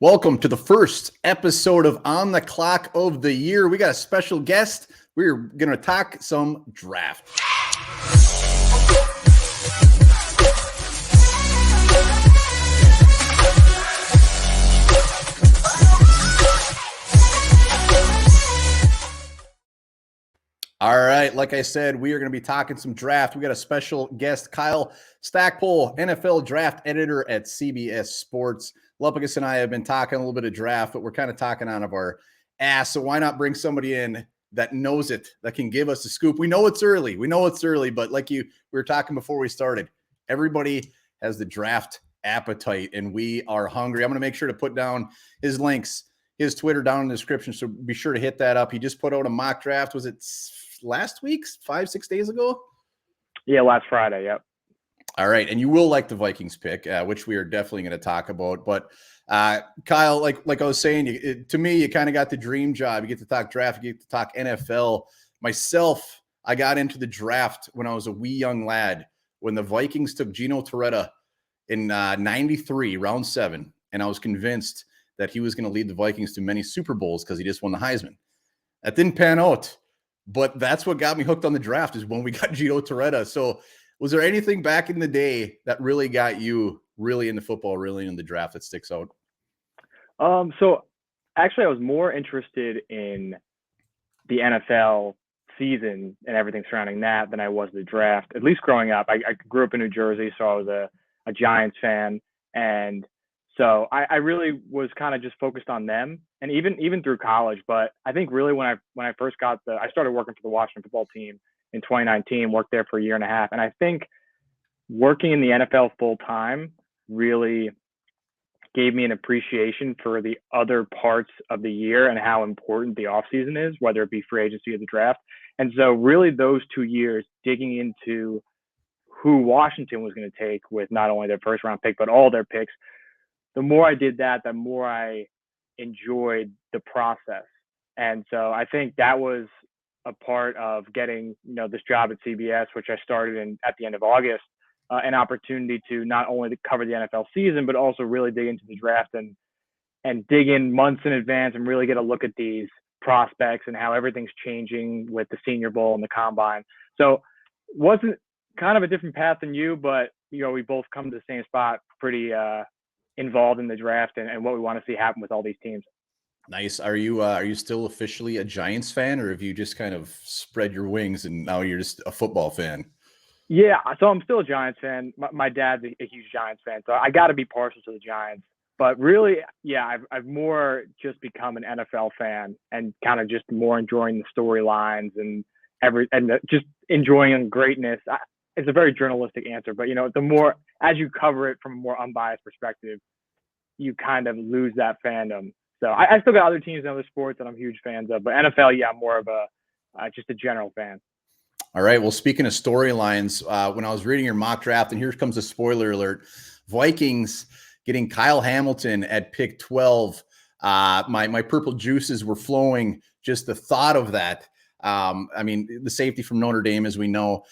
Welcome to the first episode of On the Clock of the Year. We got a special guest. We're going to talk some draft. All right, like I said, we are going to be talking some draft. We got a special guest, Kyle Stackpole, NFL draft editor at CBS Sports. Lupagus and I have been talking a little bit of draft, but we're kind of talking out of our ass. So why not bring somebody in that knows it, that can give us a scoop? We know it's early. But like we were talking before we started, everybody has the draft appetite, and we are hungry. I'm going to make sure to put down his links, his Twitter down in the description, so be sure to hit that up. He just put out a mock draft. Was it last week, 5-6 days ago? Yeah, last Friday. Yep. All right. And you will like the Vikings pick, which we are definitely going to talk about. But Kyle, like I was saying, to me, you kind of got the dream job. You get to talk draft, you get to talk NFL. Myself, I got into the draft when I was a wee young lad, when the Vikings took Gino Torretta in 93, round 7. And I was convinced that he was going to lead the Vikings to many Super Bowls because he just won the Heisman. That didn't pan out. But that's what got me hooked on the draft, is when we got Gino Torretta. So was there anything back in the day that really got you really into football, really into the draft, that sticks out? So actually I was more interested in the NFL season and everything surrounding that than I was the draft, at least growing up. I grew up in New Jersey, so I was a Giants fan. And so I really was kind of just focused on them, and even through college. But I think really when I first I started working for the Washington football team in 2019, worked there for a year and a half. And I think working in the NFL full time really gave me an appreciation for the other parts of the year and how important the offseason is, whether it be free agency or the draft. And so really those 2 years digging into who Washington was going to take with not only their first round pick, but all their picks, the more I did that, the more I enjoyed the process. And so I think that was a part of getting, this job at CBS, which I started at the end of August, an opportunity to not only cover the NFL season, but also really dig into the draft and dig in months in advance and really get a look at these prospects and how everything's changing with the Senior Bowl and the Combine. So wasn't kind of a different path than you, but we both come to the same spot, pretty involved in the draft and what we want to see happen with all these teams. Nice. Are you still officially a Giants fan, or have you just kind of spread your wings and now you're just a football fan? Yeah, so I'm still a Giants fan. My dad's a huge Giants fan, so I got to be partial to the Giants. But really, yeah, I've more just become an NFL fan and kind of just more enjoying the storylines and just enjoying greatness. It's a very journalistic answer, but the more as you cover it from a more unbiased perspective, you kind of lose that fandom. So I still got other teams and other sports that I'm huge fans of, but NFL, yeah, I'm more of just a general fan. All right. Well, speaking of storylines, when I was reading your mock draft, and here comes a spoiler alert, Vikings getting Kyle Hamilton at pick 12. My purple juices were flowing. Just the thought of that. The safety from Notre Dame, as we know.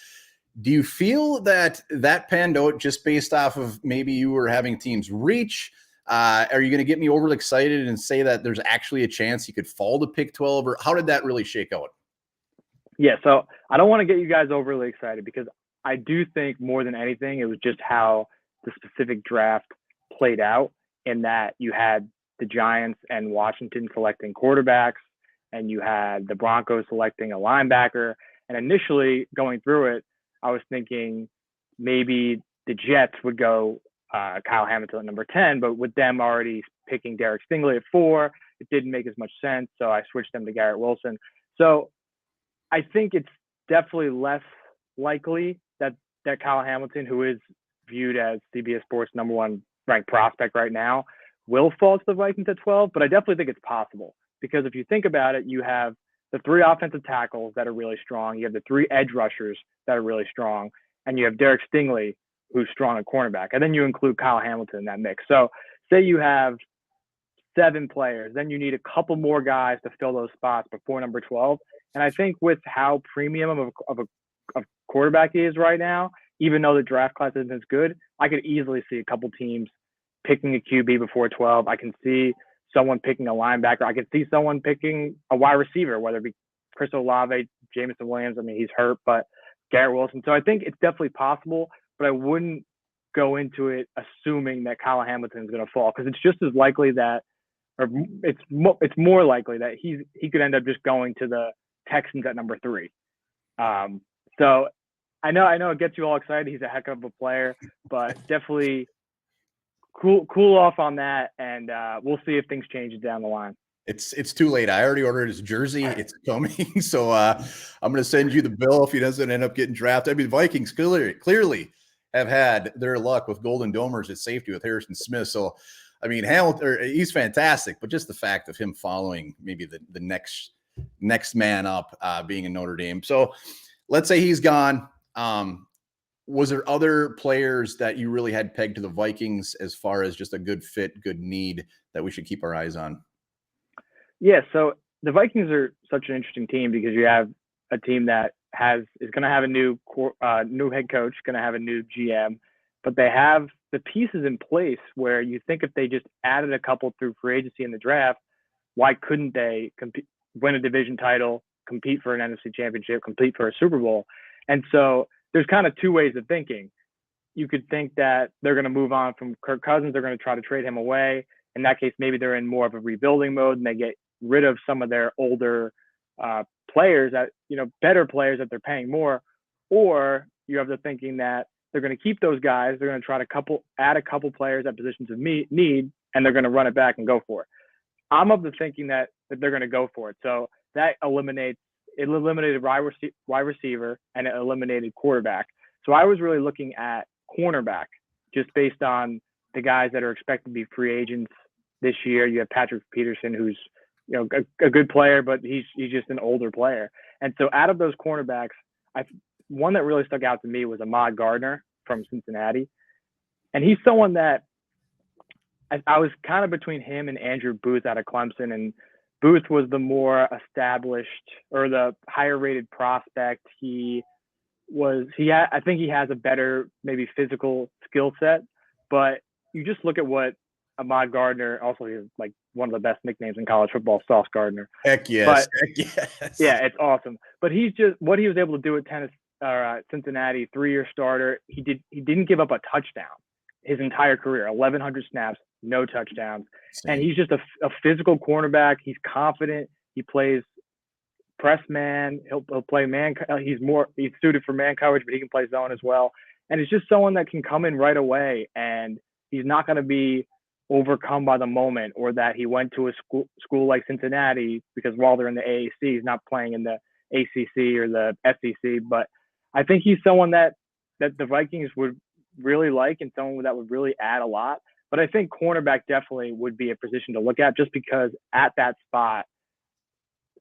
Do you feel that panned out just based off of maybe you were having teams reach? Are you going to get me overly excited and say that there's actually a chance he could fall to pick 12, or how did that really shake out? Yeah, so I don't want to get you guys overly excited, because I do think more than anything, it was just how the specific draft played out, in that you had the Giants and Washington selecting quarterbacks, and you had the Broncos selecting a linebacker. And initially going through it, I was thinking maybe the Jets would go Kyle Hamilton at number 10, but with them already picking Derek Stingley at 4, it didn't make as much sense. So I switched them to Garrett Wilson. So I think it's definitely less likely that Kyle Hamilton, who is viewed as CBS Sports number 1 ranked prospect right now, will fall to the Vikings at 12. But I definitely think it's possible, because if you think about it, you have the 3 offensive tackles that are really strong. You have the 3 edge rushers that are really strong. And you have Derek Stingley, who's strong at cornerback. And then you include Kyle Hamilton in that mix. So say you have 7 players, then you need a couple more guys to fill those spots before number 12. And I think with how premium of a quarterback he is right now, even though the draft class isn't as good, I could easily see a couple teams picking a QB before 12. I can see someone picking a linebacker. I can see someone picking a wide receiver, whether it be Chris Olave, Jameson Williams. I mean, he's hurt, but Garrett Wilson. So I think it's definitely possible, but I wouldn't go into it assuming that Kyle Hamilton is going to fall, because it's just as likely that, or it's more likely that he could end up just going to the Texans at number 3. So I know it gets you all excited. He's a heck of a player, but definitely cool off on that, and we'll see if things change down the line. It's too late. I already ordered his jersey. It's coming. So I'm going to send you the bill if he doesn't end up getting drafted. I mean, the Vikings clearly have had their luck with Golden Domers at safety with Harrison Smith. So, I mean, Hamilton, he's fantastic, but just the fact of him following maybe the next man up being in Notre Dame. So let's say he's gone. Was there other players that you really had pegged to the Vikings as far as just a good fit, good need that we should keep our eyes on? Yeah, so the Vikings are such an interesting team because you have a team that is going to have a new head coach, going to have a new GM, but they have the pieces in place where you think if they just added a couple through free agency in the draft, why couldn't they win a division title, compete for an NFC championship, compete for a Super Bowl? And so there's kind of two ways of thinking. You could think that they're going to move on from Kirk Cousins. They're going to try to trade him away. In that case, maybe they're in more of a rebuilding mode and they get rid of some of their older players, better players that they're paying more. Or you have the thinking that they're going to keep those guys. They're going to try to add a couple players at positions of need, and they're going to run it back and go for it. I'm of the thinking that they're going to go for it. So that eliminated wide receiver and it eliminated quarterback. So I was really looking at cornerback just based on the guys that are expected to be free agents this year. You have Patrick Peterson, who's a good player, but he's just an older player. And so out of those cornerbacks, one that really stuck out to me was Sauce Gardner from Cincinnati. And he's someone that I was kind of between him and Andrew Booth out of Clemson, and Booth was the more established or the higher rated prospect. I think he has a better maybe physical skill set, but you just look at what Sauce Gardner, also he's like one of the best nicknames in college football, Sauce Gardner. Heck yes. Heck yes. Yeah, it's awesome. But he's just what he was able to do at Cincinnati, 3-year starter. He didn't give up a touchdown his entire career, 1,100 snaps, no touchdowns. Same. And he's just a physical cornerback. He's confident. He plays press man. He'll play man. He's suited for man coverage, but he can play zone as well. And it's just someone that can come in right away, and he's not going to be overcome by the moment, or that he went to a school like Cincinnati because while they're in the AAC, he's not playing in the ACC or the SEC. But I think he's someone that the Vikings would really like, and someone that would really add a lot. But I think cornerback definitely would be a position to look at, just because at that spot,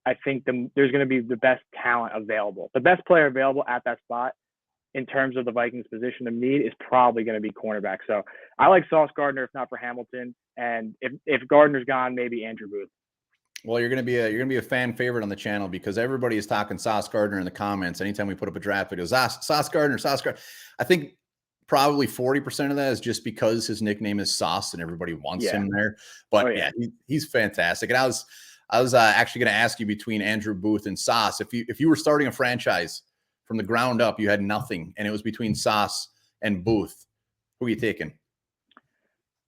I think there's going to be the best talent available. The best player available at that spot in terms of the Vikings' position of need is probably going to be cornerback. So I like Sauce Gardner, if not for Hamilton. And if Gardner's gone, maybe Andrew Booth. Well, you're going to be a fan favorite on the channel because everybody is talking Sauce Gardner in the comments. Anytime we put up a draft video, Sauce Gardner. I think probably 40% of that is just because his nickname is Sauce and everybody wants him there. But he's fantastic. And I was actually going to ask you between Andrew Booth and Sauce, if you were starting a franchise from the ground up, you had nothing, and it was between Sauce and Booth, who are you taking?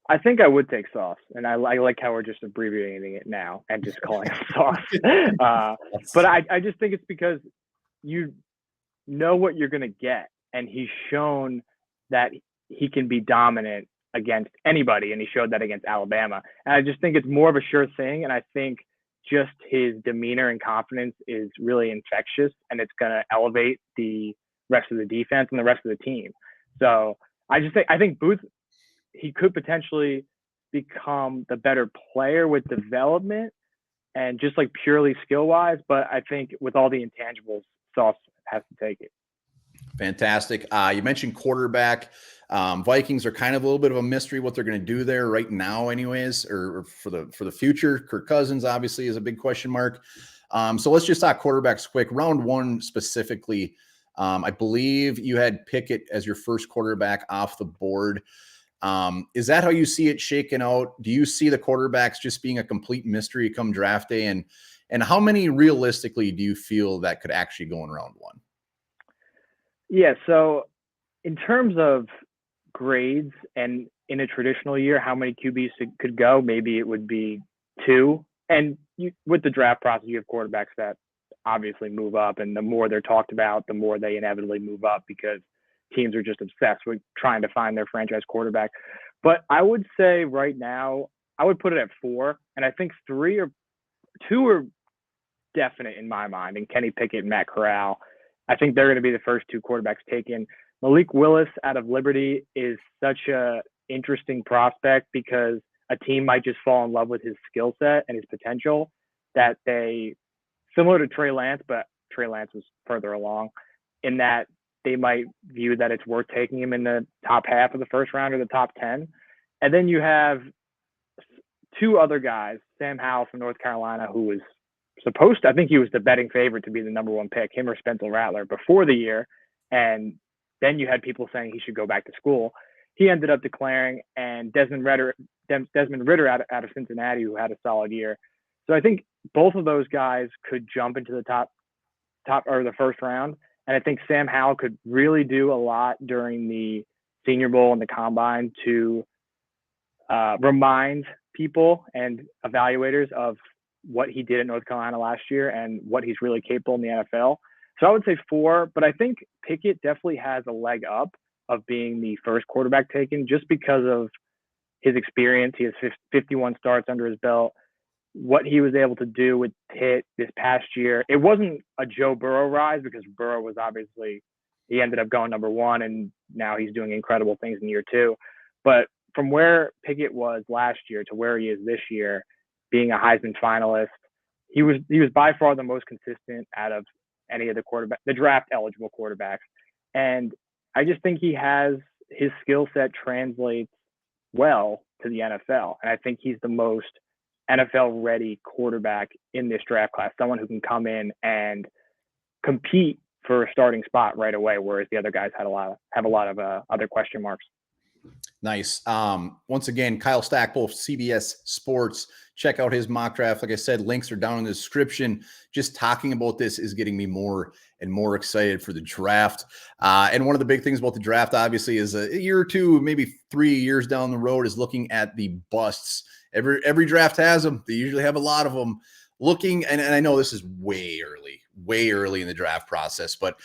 I think I would take Sauce, and I like how we're just abbreviating it now and just calling him Sauce. But I just think it's because you know what you're going to get, and he's shown that he can be dominant against anybody, and he showed that against Alabama. And I just think it's more of a sure thing, and I think just his demeanor and confidence is really infectious, and it's going to elevate the rest of the defense and the rest of the team. So I think Booth, he could potentially become the better player with development and just like purely skill wise. But I think with all the intangibles, Sauce has to take it. Fantastic. You mentioned quarterback. Vikings are kind of a little bit of a mystery what they're going to do there right now anyways, or for the future. Kirk Cousins obviously is a big question mark. So let's just talk quarterbacks quick. Round one specifically, I believe you had Pickett as your first quarterback off the board. Is that how you see it shaken out? Do you see the quarterbacks just being a complete mystery come draft day? And how many realistically do you feel that could actually go in round one? Yeah, so in terms of grades and in a traditional year, how many QBs could go? Maybe it would be 2. And with the draft process, you have quarterbacks that obviously move up, and the more they're talked about, the more they inevitably move up because teams are just obsessed with trying to find their franchise quarterback. But I would say right now, I would put it at 4, and I think 2 are definite in my mind, and Kenny Pickett and Matt Corral. I think they're going to be the first 2 quarterbacks taken. Malik Willis out of Liberty is such a interesting prospect because a team might just fall in love with his skill set and his potential that they, similar to Trey Lance, but Trey Lance was further along, in that they might view that it's worth taking him in the top half of the first round or the top 10. And then you have 2 other guys, Sam Howell from North Carolina, who was supposed to, I think he was the betting favorite to be the number 1 pick, him or Spencer Rattler, before the year. And then you had people saying he should go back to school. He ended up declaring, and Desmond Ritter out of Cincinnati, who had a solid year. So I think both of those guys could jump into the top or the first round. And I think Sam Howell could really do a lot during the Senior Bowl and the Combine to remind people and evaluators of what he did at North Carolina last year and what he's really capable in the NFL. So I would say 4, but I think Pickett definitely has a leg up of being the first quarterback taken just because of his experience. He has 51 starts under his belt. What he was able to do with Pitt this past year, it wasn't a Joe Burrow rise because Burrow was obviously, he ended up going number 1 and now he's doing incredible things in year 2. But from where Pickett was last year to where he is this year, being a Heisman finalist, he was by far the most consistent out of any of the draft eligible quarterbacks. And I just think he has, his skill set translates well to the NFL. And I think he's the most NFL ready quarterback in this draft class, someone who can come in and compete for a starting spot right away, whereas the other guys have a lot of other question marks. Nice. Once again, Kyle Stackpole, CBS Sports. Check out his mock draft. Like I said, links are down in the description. Just talking about this is getting me more and more excited for the draft. And one of the big things about the draft, obviously, is a year or 2, maybe 3 years down the road, is looking at the busts. Every draft has them. They usually have a lot of them. Looking, and I know this is way early in the draft process, but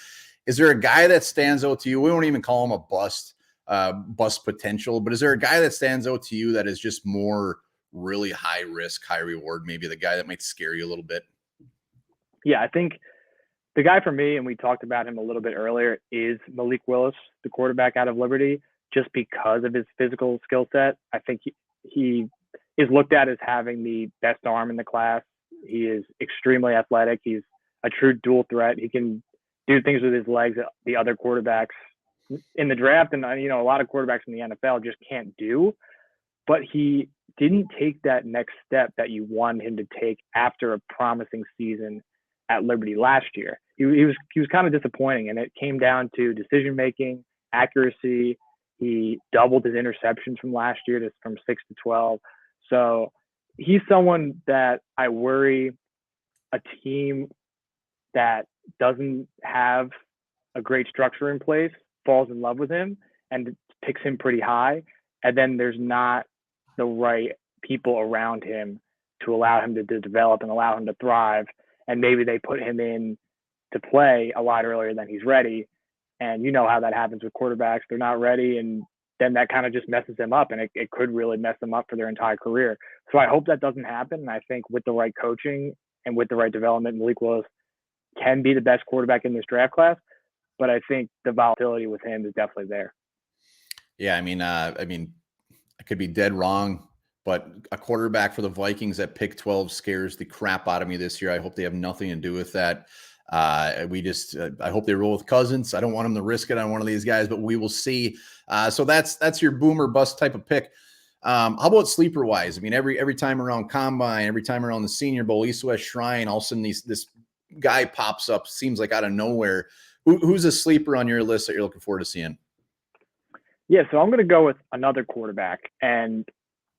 is there a guy that stands out to you? We won't even call him a bust potential, but is there a guy that stands out to you that is just more really high risk, high reward, maybe the guy that might scare you a little bit? Yeah, I think the guy for me, and we talked about him a little bit earlier, is Malik Willis, the quarterback out of Liberty, just because of his physical skill set. I think he is looked at as having the best arm in the class. He is extremely athletic. He's a true dual threat. He can do things with his legs that the other quarterbacks in the draft, and a lot of quarterbacks in the NFL just can't do. But he didn't take that next step that you wanted him to take after a promising season at Liberty last year. He was kind of disappointing, and it came down to decision making, accuracy. He doubled his interceptions from last year from 6 to 12. So he's someone that I worry a team that doesn't have a great structure in place falls in love with him and picks him pretty high. And then there's not the right people around him to allow him to develop and allow him to thrive. And maybe they put him in to play a lot earlier than he's ready. And you know how that happens with quarterbacks. They're not ready, and then that kind of just messes them up, and it could really mess them up for their entire career. So I hope that doesn't happen. And I think with the right coaching and with the right development, Malik Willis can be the best quarterback in this draft class. But I think the volatility with him is definitely there. Yeah, I mean, I could be dead wrong, but a quarterback for the Vikings at pick 12 scares the crap out of me this year. I hope they have nothing to do with that. I hope they roll with Cousins. I don't want them to risk it on one of these guys, but we will see. So that's your boomer bust type of pick. How about sleeper wise? I mean, every time around Combine, every time around the Senior Bowl, East West Shrine, all of a sudden this guy pops up, seems like out of nowhere. Who's a sleeper on your list that you're looking forward to seeing? Yeah, so I'm going to go with another quarterback. And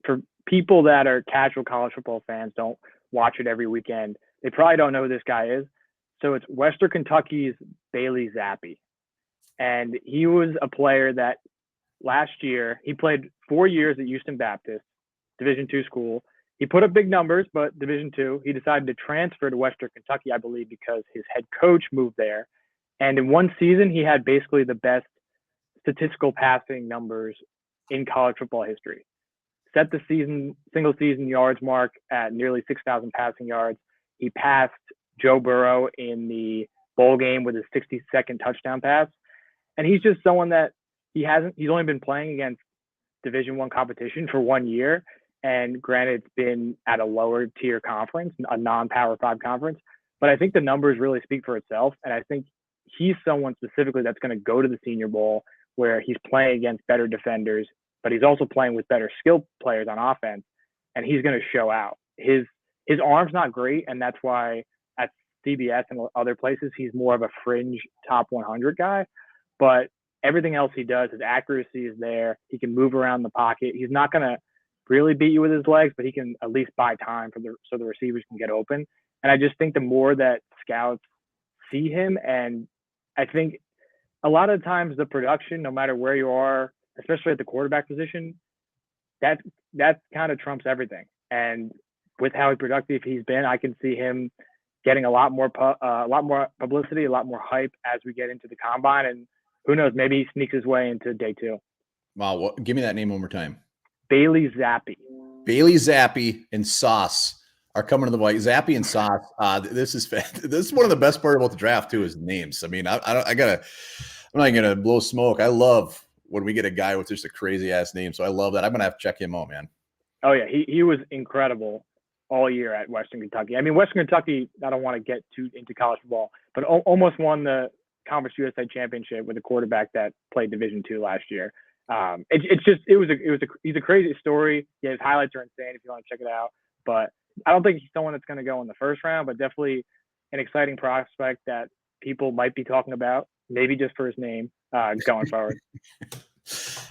for people that are casual college football fans, don't watch it every weekend, they probably don't know who this guy is. So it's Western Kentucky's Bailey Zappi. And he was a player that last year, he played 4 years at Houston Baptist, Division II school. He put up big numbers, but Division II. He decided to transfer to Western Kentucky, I believe, because his head coach moved there. And in one season, he had basically the best statistical passing numbers in college football history. Set the single season yards mark at nearly 6,000 passing yards. He passed Joe Burrow in the bowl game with his 60-second touchdown pass. And he's just someone that he's only been playing against Division I competition for 1 year. And granted, it's been at a lower tier conference, a non-Power 5 conference. But I think the numbers really speak for itself. And I think he's someone specifically that's going to go to the Senior Bowl where he's playing against better defenders, but he's also playing with better skilled players on offense, and he's going to show out. His arm's not great, and that's why at CBS and other places he's more of a fringe top 100 guy. But everything else he does, his accuracy is there. He can move around the pocket. He's not going to really beat you with his legs, but he can at least buy time so the receivers can get open. And I just think the more that scouts see him, and I think a lot of times the production, no matter where you are, especially at the quarterback position, that kind of trumps everything. And with how productive he's been, I can see him getting a lot more publicity, a lot more hype as we get into the combine. And who knows, maybe he sneaks his way into day 2. Wow, give me that name one more time. Bailey Zappi. Bailey Zappi and Sauce are coming to the Vikings. Zappi and Sauce. This is one of the best part about the draft too, is names. I mean, I'm not gonna blow smoke. I love when we get a guy with just a crazy ass name. So I love that. I'm gonna have to check him out, man. Oh yeah, he was incredible all year at Western Kentucky. I mean, Western Kentucky, I don't want to get too into college football, but almost won the Conference USA championship with a quarterback that played Division II last year. He's a crazy story. Yeah, his highlights are insane if you want to check it out. But I don't think he's someone that's going to go in the first round, but definitely an exciting prospect that people might be talking about, maybe just for his name going forward.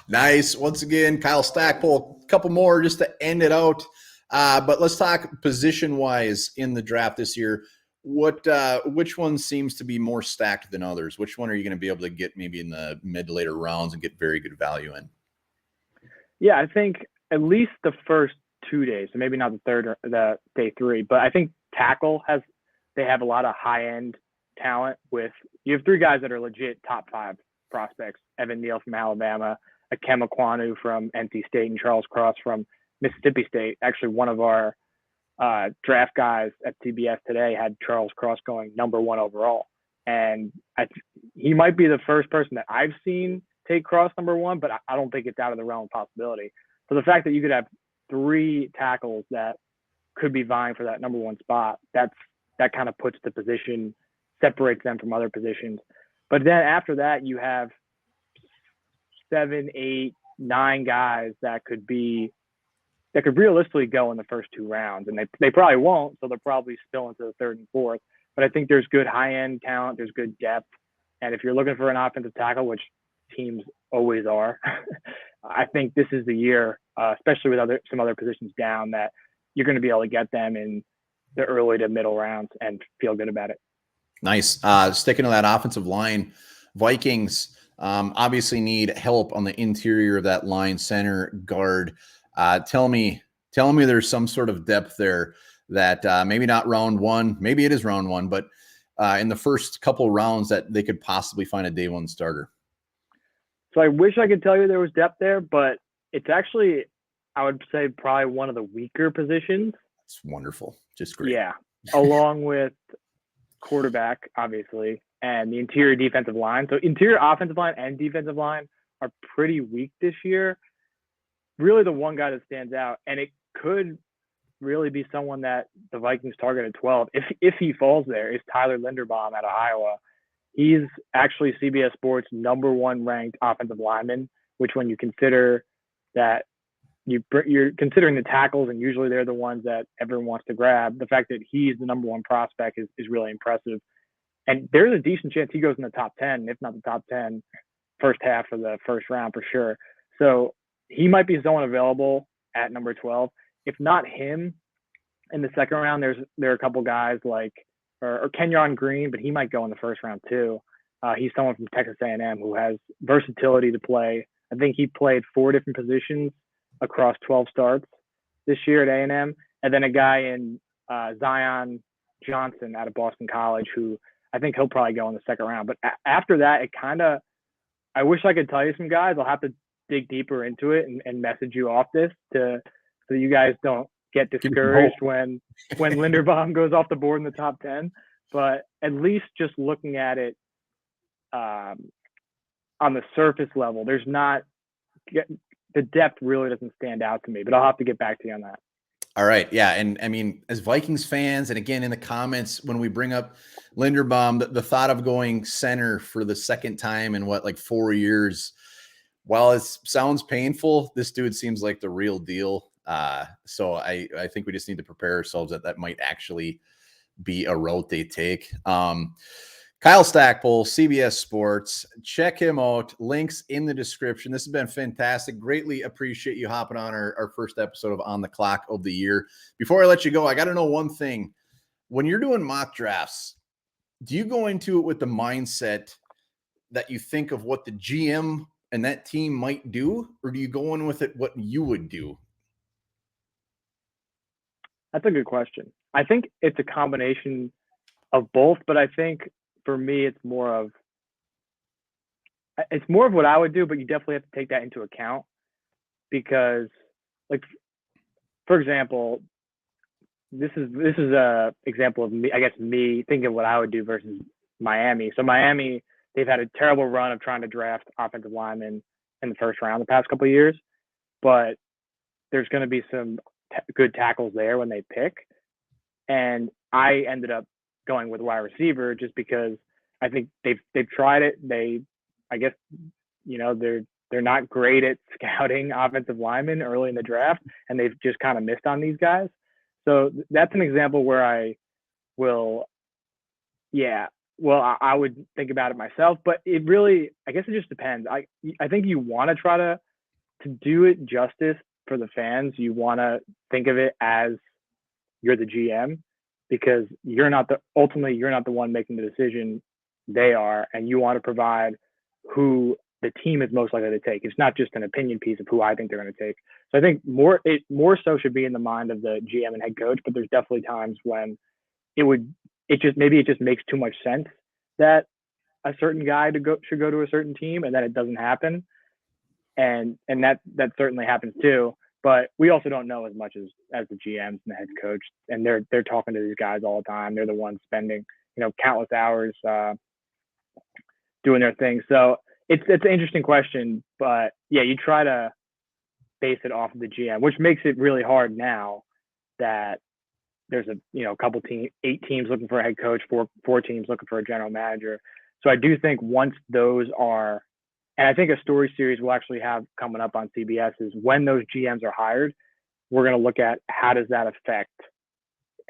Nice. Once again, Kyle Stackpole, a couple more just to end it out. But let's talk position-wise in the draft this year. Which one seems to be more stacked than others? Which one are you going to be able to get maybe in the mid to later rounds and get very good value in? Yeah, I think at least the first 2 days, so maybe not the third or the day 3, but I think tackle they have a lot of high-end talent. You have 3 guys that are legit top 5 prospects: Evan Neal from Alabama, Akem Ekwonu from NC State, and Charles Cross from Mississippi State. Actually, one of our draft guys at CBS today had Charles Cross going number 1 overall. And he might be the first person that I've seen take Cross number 1, but I don't think it's out of the realm of possibility. So the fact that you could have 3 tackles that could be vying for that number 1 spot, that kind of puts the position, separates them from other positions. But then after that, you have 7, 8, 9 guys that could realistically go in the first 2 rounds, and they probably won't, so they'll probably spill into the 3rd and 4th. But I think there's good high-end talent, there's good depth, and if you're looking for an offensive tackle, which teams always are, I think this is the year, especially with some other positions down, that you're going to be able to get them in the early to middle rounds and feel good about it. Nice. Sticking to that offensive line, Vikings obviously need help on the interior of that line, center, guard. Tell me there's some sort of depth there that maybe not round 1, maybe it is round 1, but in the first couple rounds that they could possibly find a day 1 starter. So I wish I could tell you there was depth there, but it's actually, I would say, probably one of the weaker positions. It's wonderful. Just great. Yeah. Along with quarterback, obviously, and the interior defensive line. So interior offensive line and defensive line are pretty weak this year. Really the one guy that stands out, and it could really be someone that the Vikings target at 12, if he falls there, is Tyler Linderbaum out of Iowa. He's actually CBS Sports number 1 ranked offensive lineman, which when you consider that you're considering the tackles, and usually they're the ones that everyone wants to grab, the fact that he's the number 1 prospect is really impressive. And there's a decent chance he goes in the top 10, if not the top 10. first half of the first round for sure. So he might be someone available at number 12. If not him, in the second round, there are a couple guys like or Kenyon Green, but he might go in the first round too. He's someone from Texas A&M who has versatility to play. I think he played 4 different positions across 12 starts this year at A&M, and then a guy in Zion Johnson out of Boston College who I think he'll probably go in the second round. But after that, it kind of I wish I could tell you some guys. I'll have to dig deeper into it and message you off this so you guys don't get discouraged when Linderbaum goes off the board in the top 10. But at least just looking at it on the surface level, there's not the depth really doesn't stand out to me. But I'll have to get back to you on that. All right. Yeah. And I mean, as Vikings fans, and again, in the comments, when we bring up Linderbaum, the thought of going center for the second time in 4 years, while it sounds painful, this dude seems like the real deal. So I think we just need to prepare ourselves that might actually be a route they take. Kyle Stackpole, CBS Sports. Check him out. Links in the description. This has been fantastic. Greatly appreciate you hopping on our first episode of On the Clock of the year. Before I let you go, I got to know one thing. When you're doing mock drafts, do you go into it with the mindset that you think of what the GM and that team might do, or do you go in with it what you would do? That's a good question. I think it's a combination of both, but I think for me, it's more of what I would do, but you definitely have to take that into account because, for example, this is a example of me thinking of what I would do versus Miami. So Miami, they've had a terrible run of trying to draft offensive linemen in the first round the past couple of years, but there's going to be some good tackles there when they pick. And I ended up going with wide receiver just because I think they've tried it. They're not great at scouting offensive linemen early in the draft, and they've just kind of missed on these guys. So that's an example where I would think about it myself, but I guess it just depends. I think you want to try to do it justice for the fans. You want to think of it as you're the GM because you're not the one making the decision. They are, and you want to provide who the team is most likely to take. It's not just an opinion piece of who I think they're going to take. So I think more so should be in the mind of the GM and head coach, but there's definitely times when it just makes too much sense that a certain guy should go to a certain team and then it doesn't happen. And that certainly happens too. But we also don't know as much as the GMs and the head coach, and they're talking to these guys all the time. They're the ones spending countless hours doing their thing. So it's an interesting question, but yeah, you try to base it off of the GM, which makes it really hard now that there's a couple 8 teams looking for a head coach, four teams looking for a general manager. So I do think once those are, and I think a story series we'll actually have coming up on CBS is when those GMs are hired, we're going to look at how is that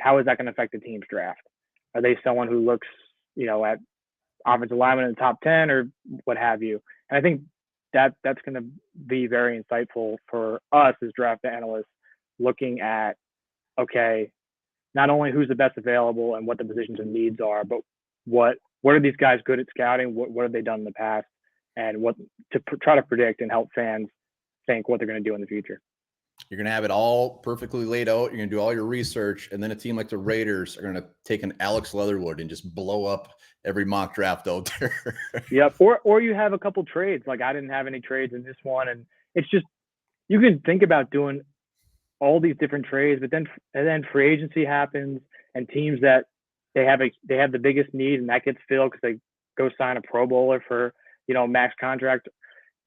going to affect the team's draft? Are they someone who looks, at offensive lineman in the top 10 or what have you? And I think that's going to be very insightful for us as draft analysts looking at, okay, not only who's the best available and what the positions and needs are, but what are these guys good at scouting? What have they done in the past? And what to try to predict and help fans think what they're going to do in the future. You're going to have it all perfectly laid out. You're going to do all your research. And then a team like the Raiders are going to take an Alex Leatherwood and just blow up every mock draft out there. Yep. Or you have a couple trades. Like I didn't have any trades in this one. And it's just, you can think about doing all these different trades, but then free agency happens and teams that they have the biggest need and that gets filled because they go sign a Pro Bowler for, max contract.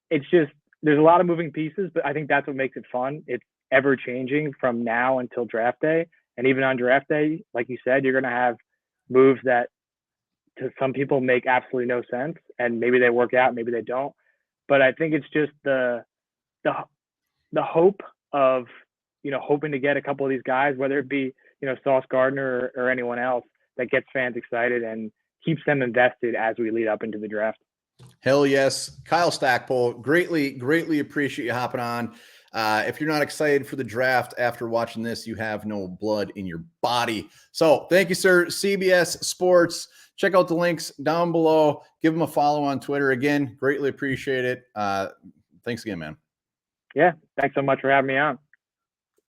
It's just, there's a lot of moving pieces, but I think that's what makes it fun. It's ever changing from now until draft day. And even on draft day, like you said, you're going to have moves that to some people make absolutely no sense. And maybe they work out, maybe they don't. But I think it's just the hope of, hoping to get a couple of these guys, whether it be, Sauce Gardner or anyone else that gets fans excited and keeps them invested as we lead up into the draft. Hell yes. Kyle Stackpole, greatly appreciate you hopping on. If you're not excited for the draft after watching this, you have no blood in your body. So thank you, sir. CBS Sports. Check out the links down below. Give them a follow on Twitter. Again, greatly appreciate it. Thanks again, man. Yeah. Thanks so much for having me on.